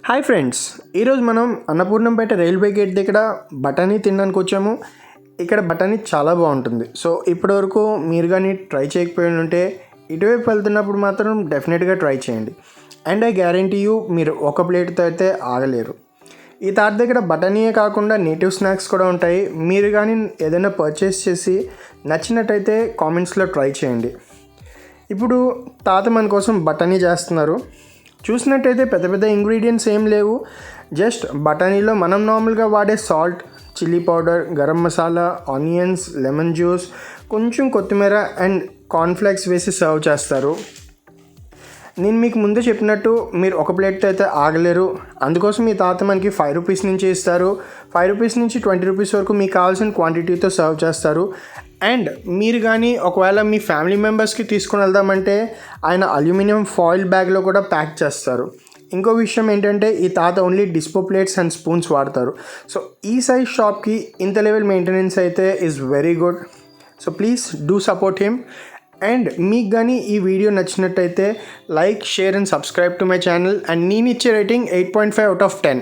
Hi friends, ఈరోజు మనం అన్నపూర్ణంపేట railway gate దగ్గర బఠానీ తినడానికి వచ్చాము. ఇక్కడ బఠానీ చాలా బాగుంటుంది. సో ఇప్పటివరకు మీరు కానీ ట్రై చేయకపోయి ఉంటే ఇటువైపు వెళ్తున్నప్పుడు మాత్రం డెఫినెట్గా ట్రై చేయండి. అండ్ ఐ గ్యారంటీ యూ మీరు ఒక ప్లేట్తో అయితే ఆగలేరు. ఈ తాత దగ్గర బఠానీయే కాకుండా నేటివ్ స్నాక్స్ కూడా ఉంటాయి. మీరు కానీ ఏదైనా పర్చేస్ చేసి నచ్చినట్టయితే కామెంట్స్లో ట్రై చేయండి. ఇప్పుడు తాత మన కోసం బఠానీ చేస్తున్నారు. చూసినట్టయితే పెద్ద పెద్ద ఇంగ్రీడియంట్స్ ఏం లేవు. జస్ట్ బఠానీలో మనం నార్మల్గా వాడే salt, chilli powder, garam masala, onions, lemon juice, కొంచెం కొత్తిమీర అండ్ కార్న్ఫ్లేక్స్ వేసి సర్వ్ చేస్తారు. నేను మీకు ముందే చెప్పినట్టు మీరు ఒక ప్లేట్తో అయితే ఆగలేరు. అందుకోసం మీ తాత మనకి 5 రూపీస్ నుంచి ఇస్తారు. 5 రూపీస్ నుంచి 20 రూపీస్ వరకు మీకు కావాల్సిన క్వాంటిటీతో సర్వ్ చేస్తారు. అండ్ మీరు కానీ ఒకవేళ మీ ఫ్యామిలీ మెంబర్స్కి తీసుకుని వెళ్దామంటే ఆయన అల్యూమినియం ఫాయిల్ బ్యాగ్లో కూడా ప్యాక్ చేస్తారు. ఇంకో విషయం ఏంటంటే ఈ తాత ఓన్లీ డిస్పో ప్లేట్స్ అండ్ స్పూన్స్ వాడతారు. సో ఈ సైజ్ షాప్కి ఇంత లెవెల్ మెయింటెనెన్స్ అయితే is very good. So please do support him. And మీకు కానీ ఈ వీడియో నచ్చినట్టయితే like, share and subscribe to my channel. And నేను ఇచ్చే రేటింగ్ 8.5 out of 10.